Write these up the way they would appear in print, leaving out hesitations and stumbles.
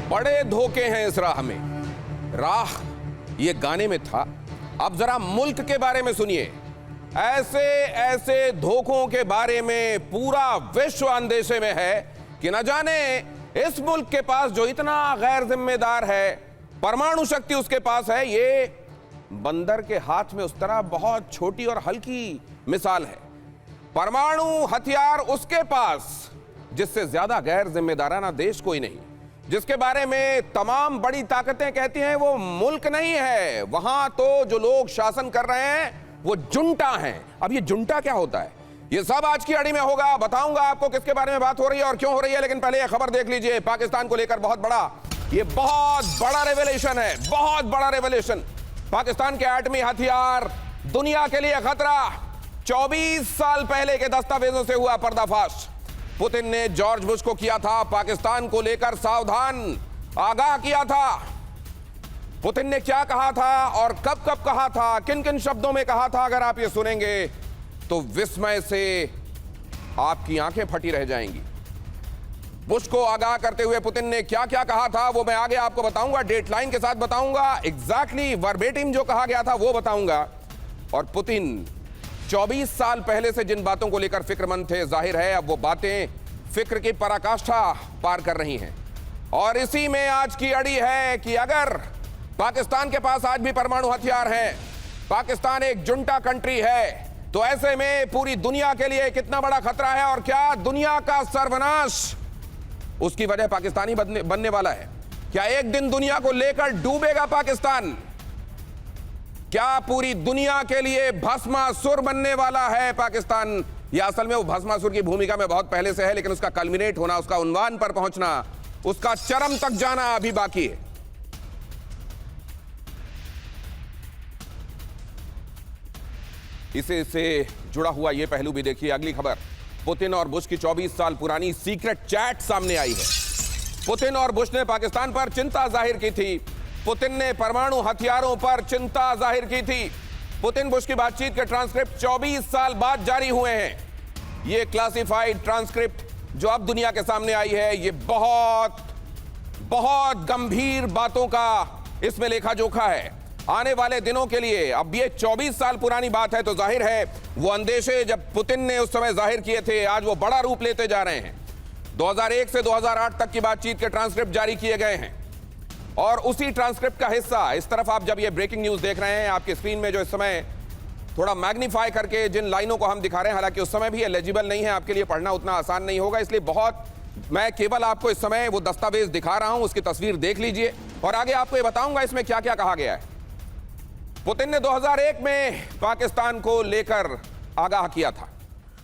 बड़े धोखे हैं इस राह में। राह ये गाने में था, अब जरा मुल्क के बारे में सुनिए। ऐसे ऐसे धोखों के बारे में पूरा विश्व अंदेशे में है कि न जाने इस मुल्क के पास जो इतना गैर जिम्मेदार है, परमाणु शक्ति उसके पास है, ये बंदर के हाथ में उस तरह बहुत छोटी और हल्की मिसाल है। परमाणु हथियार उसके पास जिससे ज्यादा गैर जिम्मेदाराना देश कोई नहीं, जिसके बारे में तमाम बड़ी ताकतें कहती हैं वो मुल्क नहीं है। वहां तो जो लोग शासन कर रहे हैं वो जुंटा हैं। अब ये जुंटा क्या होता है, ये सब आज की अड़ी में होगा। बताऊंगा आपको किसके बारे में बात हो रही है और क्यों हो रही है, लेकिन पहले ये खबर देख लीजिए। पाकिस्तान को लेकर बहुत बड़ा रेवलेशन है, बहुत बड़ा रेवलेशन। पाकिस्तान के एटमी हथियार दुनिया के लिए खतरा। 24 साल पहले के दस्तावेजों से हुआ पर्दाफाश। पुतिन ने जॉर्ज बुश को किया था पाकिस्तान को लेकर सावधान, आगाह किया था। पुतिन ने क्या कहा था और कब कब कहा था, किन किन शब्दों में कहा था, अगर आप ये सुनेंगे तो विस्मय से आपकी आंखें फटी रह जाएंगी। बुश को आगाह करते हुए पुतिन ने क्या क्या कहा था वो मैं आगे आपको बताऊंगा, डेडलाइन के साथ बताऊंगा, एग्जैक्टली वर्बेटिम जो कहा गया था वो बताऊंगा। और पुतिन 24 साल पहले से जिन बातों को लेकर फिक्रमंद थे, जाहिर है अब वो बातें फिक्र की पराकाष्ठा पार कर रही हैं। और इसी में आज की अड़ी है कि अगर पाकिस्तान के पास आज भी परमाणु हथियार हैं, पाकिस्तान एक जुंटा कंट्री है, तो ऐसे में पूरी दुनिया के लिए कितना बड़ा खतरा है और क्या दुनिया का सर्वनाश उसकी वजह पाकिस्तानी बनने वाला है। क्या एक दिन दुनिया को लेकर डूबेगा पाकिस्तान? क्या पूरी दुनिया के लिए भस्मासुर बनने वाला है पाकिस्तान? या असल में वो भस्मासुर की भूमिका में बहुत पहले से है, लेकिन उसका कल्मिनेट होना, उसका उन्वान पर पहुंचना, उसका चरम तक जाना अभी बाकी है। इसे से जुड़ा हुआ यह पहलू भी देखिए। अगली खबर, पुतिन और बुश की 24 साल पुरानी सीक्रेट चैट सामने आई है। पुतिन और बुश ने पाकिस्तान पर चिंता जाहिर की थी। पुतिन ने परमाणु हथियारों पर चिंता जाहिर की थी। पुतिन बुश की बातचीत के ट्रांसक्रिप्ट 24 साल बाद जारी हुए हैं। ये क्लासिफाइड ट्रांसक्रिप्ट जो अब दुनिया के सामने आई है, ये बहुत बहुत गंभीर बातों का इसमें लेखा जोखा है आने वाले दिनों के लिए। अब ये 24 साल पुरानी बात है, तो जाहिर है वो अंदेशे जब पुतिन ने उस समय जाहिर किए थे, आज वो बड़ा रूप लेते जा रहे हैं। 2001 से 2008 तक की बातचीत के ट्रांसक्रिप्ट जारी किए गए हैं और उसी ट्रांसक्रिप्ट का हिस्सा इस तरफ आप जब ये ब्रेकिंग न्यूज देख रहे हैं, आपकी स्क्रीन में जो इस समय थोड़ा मैग्नीफाई करके जिन लाइनों को हम दिखा रहे हैं, हालांकि उस समय भी एलिजिबल नहीं है, आपके लिए पढ़ना उतना आसान नहीं होगा, इसलिए मैं केवल आपको इस समय वो दस्तावेज दिखा रहा हूं, उसकी तस्वीर देख लीजिए और आगे आपको ये बताऊंगा इसमें क्या क्या कहा गया है। पुतिन ने 2001 में पाकिस्तान को लेकर आगाह किया था।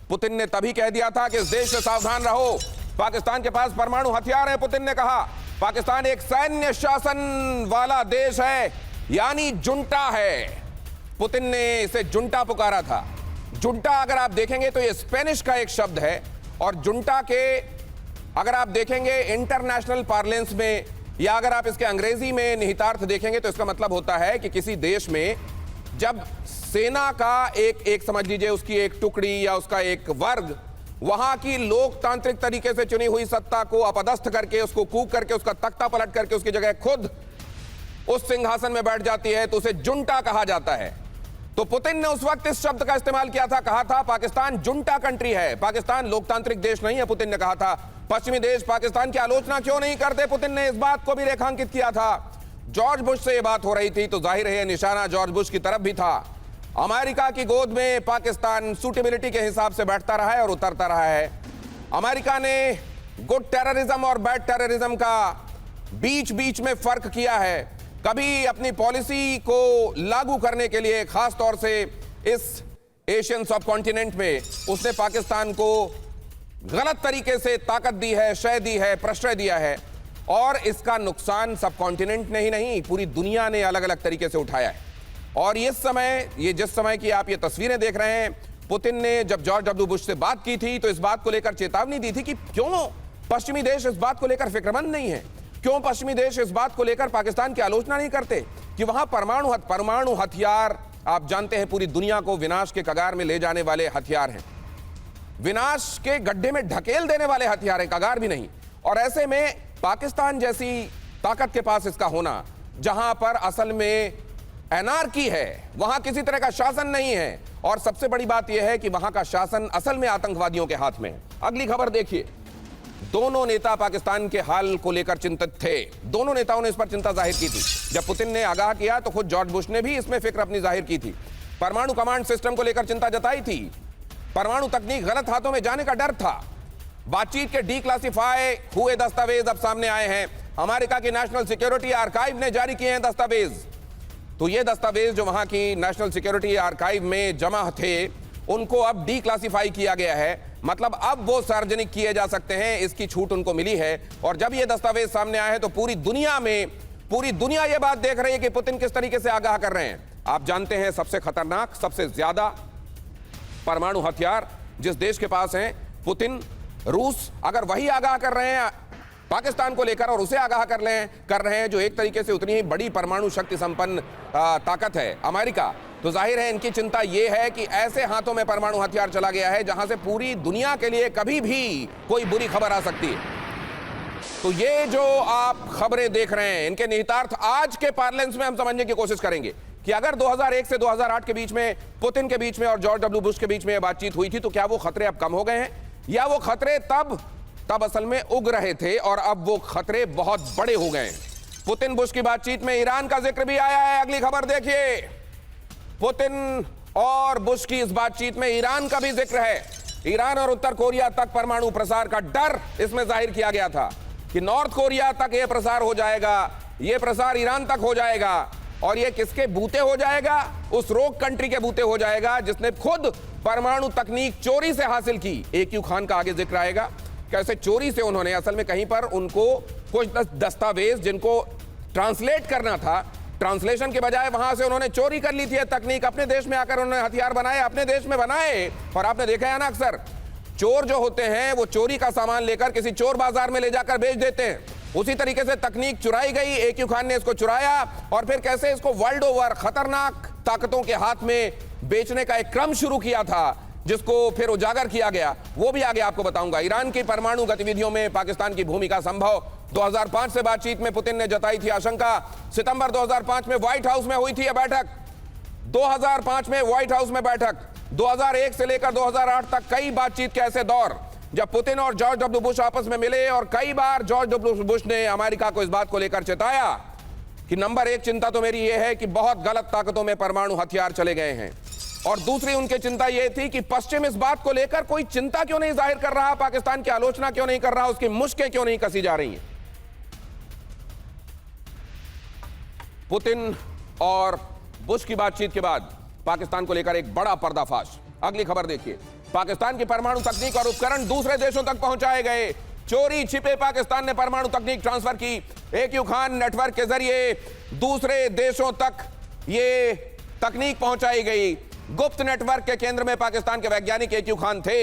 पुतिन ने तभी कह दिया था कि इस देश से सावधान रहो, पाकिस्तान के पास परमाणु हथियार है। पुतिन ने कहा पाकिस्तान एक सैन्य शासन वाला देश है, यानी जुंटा है। पुतिन ने इसे जुंटा पुकारा था। जुंटा अगर आप देखेंगे तो ये स्पेनिश का एक शब्द है और जुंटा के अगर आप देखेंगे इंटरनेशनल पार्लेंस में या अगर आप इसके अंग्रेजी में निहितार्थ देखेंगे तो इसका मतलब होता है कि किसी देश में जब सेना का एक समझ लीजिए उसकी एक टुकड़ी या उसका एक वर्ग वहां की लोकतांत्रिक तरीके से चुनी हुई सत्ता को अपदस्थ करके, उसको कूक करके, उसका तख्ता पलट करके उसकी जगह खुद उस सिंहासन में बैठ जाती है, तो उसे जुंटा कहा जाता है। तो पुतिन ने उस वक्त इस शब्द का इस्तेमाल किया था, कहा था पाकिस्तान जुंटा कंट्री है, पाकिस्तान लोकतांत्रिक देश नहीं है। पुतिन ने कहा था पश्चिमी देश पाकिस्तान की आलोचना क्यों नहीं करते, पुतिन ने इस बात को भी रेखांकित किया था। जॉर्ज बुश से यह बात हो रही थी तो जाहिर है निशाना जॉर्ज बुश की तरफ भी था। अमेरिका की गोद में पाकिस्तान सूटेबिलिटी के हिसाब से बैठता रहा है और उतरता रहा है। अमेरिका ने गुड टेररिज्म और बैड टेररिज्म का बीच बीच में फर्क किया है। कभी अपनी पॉलिसी को लागू करने के लिए, खास तौर से इस एशियन सब कॉन्टिनेंट में, उसने पाकिस्तान को गलत तरीके से ताकत दी है, शय दी है, प्रश्रय दिया है और इसका नुकसान सब कॉन्टिनेंट ने ही नहीं पूरी दुनिया ने अलग अलग तरीके से उठाया है। और इस समय, ये जिस समय की आप ये तस्वीरें देख रहे हैं, पुतिन ने जब जॉर्ज डब्ल्यू बुश से बात की थी तो इस बात को लेकर चेतावनी दी थी कि क्यों पश्चिमी देश इस बात को लेकर फिक्रमंद नहीं है, क्यों पश्चिमी देश इस बात को लेकर पाकिस्तान की आलोचना नहीं करते कि वहां परमाणु हथियार, आप जानते हैं, पूरी दुनिया को विनाश के कगार में ले जाने वाले हथियार हैं, विनाश के गड्ढे में ढकेल देने वाले हथियार हैं, कगार भी नहीं। और ऐसे में पाकिस्तान जैसी ताकत के पास इसका होना, जहां पर असल में एनार्की है, वहां किसी तरह का शासन नहीं है, और सबसे बड़ी बात यह है कि वहां का शासन असल में आतंकवादियों के हाथ में है। अगली खबर देखिए, दोनों नेता पाकिस्तान के हाल को लेकर चिंतित थे। दोनों नेताओं ने इस पर चिंता जाहिर की थी। जब पुतिन ने आगाह किया तो खुद जॉर्ज बुश ने भी इसमें फिक्र अपनी जाहिर की थी। परमाणु कमांड सिस्टम को लेकर चिंता जताई थी। परमाणु तकनीक गलत हाथों में जाने का डर था। बातचीत के डीक्लासिफाई हुए दस्तावेज अब सामने आए हैं। अमेरिका की नेशनल सिक्योरिटी आर्काइव ने जारी किए हैं दस्तावेज। तो ये दस्तावेज जो वहां की नेशनल सिक्योरिटी आर्काइव में जमा थे, उनको अब डीक्लासिफाई किया गया है। मतलब अब वो सार्वजनिक किए जा सकते हैं, इसकी छूट उनको मिली है। और जब ये दस्तावेज सामने आए हैं तो पूरी दुनिया ये बात देख रही है कि पुतिन किस तरीके से आगाह कर रहे हैं। आप जानते हैं सबसे खतरनाक, सबसे ज्यादा परमाणु हथियार जिस देश के पास हैं, पुतिन, रूस, अगर वही आगाह कर रहे हैं पाकिस्तान को लेकर और उसे आगाह कर रहे हैं जो एक तरीके से उतनी ही बड़ी परमाणु शक्ति संपन्न ताकत है, अमेरिका, तो जाहिर है इनकी चिंता यह है कि ऐसे हाथों में परमाणु हथियार चला गया है जहां से पूरी दुनिया के लिए कभी भी कोई बुरी खबर आ सकती है। तो ये जो आप खबरें देख रहे हैं, इनके निहितार्थ आज के पार्लेंस में हम समझने की कोशिश करेंगे कि अगर 2001 से 2008 के बीच में पुतिन के बीच में और जॉर्ज डब्ल्यू बुश के बीच में बातचीत हुई थी, तो क्या वो खतरे अब कम हो गए हैं, या वो खतरे तब असल में उग रहे थे और अब वो खतरे बहुत बड़े हो गए हैं। पुतिन बुश की बातचीत में ईरान का जिक्र भी आया है। अगली खबर देखिए, पुतिन और बुश की इस बातचीत में ईरान का भी जिक्र है। ईरान और उत्तर कोरिया तक परमाणु प्रसार का डर इसमें जाहिर किया गया था कि नॉर्थ कोरिया तक यह प्रसार हो जाएगा, यह प्रसार ईरान तक हो जाएगा, और यह किसके बूते हो जाएगा? उस रोक कंट्री के बूते हो जाएगा जिसने खुद परमाणु तकनीक चोरी से हासिल की। AQ खान का आगे जिक्र आएगा, कैसे चोरी से उन्होंने असल में कहीं पर उनको कुछ दस्तावेज जिनको ट्रांसलेट करना था, ट्रांसलेशन के बजाय वहां से उन्होंने चोरी कर ली थी तकनीक। अपने देश में आकर उन्होंने हथियार बनाए, अपने देश में बनाए। और आपने देखा है ना, अक्सर चोर जो होते हैं वो चोरी का सामान लेकर किसी चोर बाजार में ले जाकर बेच देते हैं। उसी तरीके से तकनीक चुराई गई, AQ खान ने इसको चुराया और फिर कैसे इसको वर्ल्ड ओवर खतरनाक ताकतों के हाथ में बेचने का एक क्रम शुरू किया था, जिसको फिर उजागर किया गया, वो भी आगे आपको बताऊंगा। ईरान की परमाणु गतिविधियों में पाकिस्तान की भूमिका संभव, 2005 से बातचीत में पुतिन ने जताई थी आशंका। सितंबर 2005 में व्हाइट हाउस में हुई थी यह बैठक। 2005 में व्हाइट हाउस में बैठक। 2001 से लेकर 2008 तक कई बातचीत के ऐसे दौर जब पुतिन और जॉर्ज डब्ल्यू बुश आपस में मिले, और कई बार जॉर्ज डब्ल्यू बुश ने अमेरिका को इस बात को लेकर चेताया कि नंबर 1 चिंता तो मेरी यह है कि बहुत गलत ताकतों में परमाणु हथियार चले गए हैं, और दूसरी उनकी चिंता यह थी कि पश्चिम इस बात को लेकर कोई चिंता क्यों नहीं जाहिर कर रहा, पाकिस्तान की आलोचना क्यों नहीं कर रहा, उसकी मुश्कें क्यों नहीं कसी जा रही हैं। पुतिन और बुश की बातचीत के बाद पाकिस्तान को लेकर एक बड़ा पर्दाफाश। अगली खबर देखिए, पाकिस्तान की परमाणु तकनीक और उपकरण दूसरे देशों तक पहुंचाए गए। चोरी छिपे पाकिस्तान ने परमाणु तकनीक ट्रांसफर की। AQ खान नेटवर्क के जरिए दूसरे देशों तक ये तकनीक पहुंचाई गई। गुप्त नेटवर्क के केंद्र में पाकिस्तान के वैज्ञानिक AQ खान थे।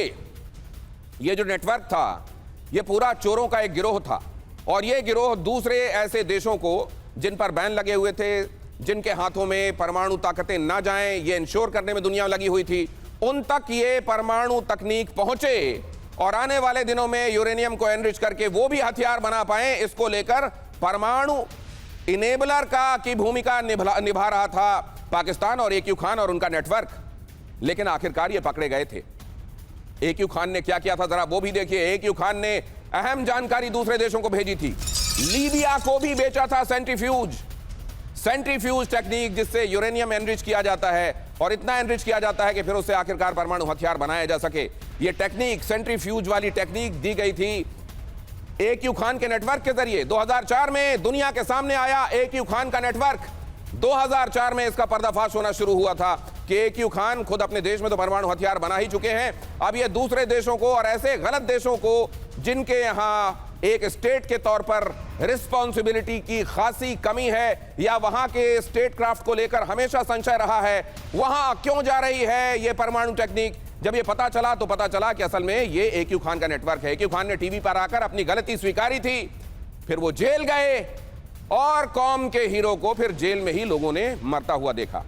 ये जो नेटवर्क था, ये पूरा चोरों का एक गिरोह था, और ये गिरोह दूसरे ऐसे देशों को जिन पर बैन लगे हुए थे, जिनके हाथों में परमाणु ताकतें ना जाएं, ये इंश्योर करने में दुनिया लगी हुई थी, उन तक ये परमाणु तकनीक पहुंचे और आने वाले दिनों में यूरेनियम को एनरिच करके वो भी हथियार बना पाए। इसको लेकर परमाणु इनेबलर की भूमिका निभा रहा था पाकिस्तान और AQ खान और उनका नेटवर्क। लेकिन आखिरकार ये पकड़े गए थे। AQ खान ने क्या किया था जरा वो भी देखिए। AQ खान ने अहम जानकारी दूसरे देशों को भेजी थी। लीबिया को भी बेचा था सेंट्रीफ्यूज टेक्निक, जिससे यूरेनियम एनरिच किया जाता है, और इतना एनरिच किया जाता है कि फिर उससे आखिरकार परमाणु हथियार बनाया जा सके। ये टेक्निक, सेंट्रीफ्यूज वाली टेक्निक दी गई थी AQ खान के नेटवर्क के जरिए। 2004 में दुनिया के सामने आया AQ खान का नेटवर्क। 2004 में इसका पर्दाफाश होना शुरू हुआ था कि AQ खान खुद अपने देश में तो परमाणु हथियार बना ही चुके हैं, अब ये दूसरे देशों को और ऐसे गलत देशों को जिनके यहां एक स्टेट के तौर पर रिस्पॉन्सिबिलिटी की खासी कमी है, या वहां के स्टेट क्राफ्ट को लेकर हमेशा संशय रहा है, वहां क्यों जा रही है ये परमाणु टेक्निक। जब ये पता चला तो पता चला कि असल में ये AQ खान का नेटवर्क है। AQ खान ने टीवी पर आकर अपनी गलती स्वीकारी थी, फिर वो जेल गए और कौम के हीरो को फिर जेल में ही लोगों ने मरता हुआ देखा।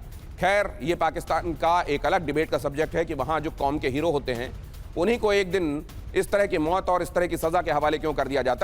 खैर, ये पाकिस्तान का एक अलग डिबेट का सब्जेक्ट है कि वहां जो कौम के हीरो होते हैं उन्हीं को एक दिन इस तरह की मौत और इस तरह की सजा के हवाले क्यों कर दिया जाता है।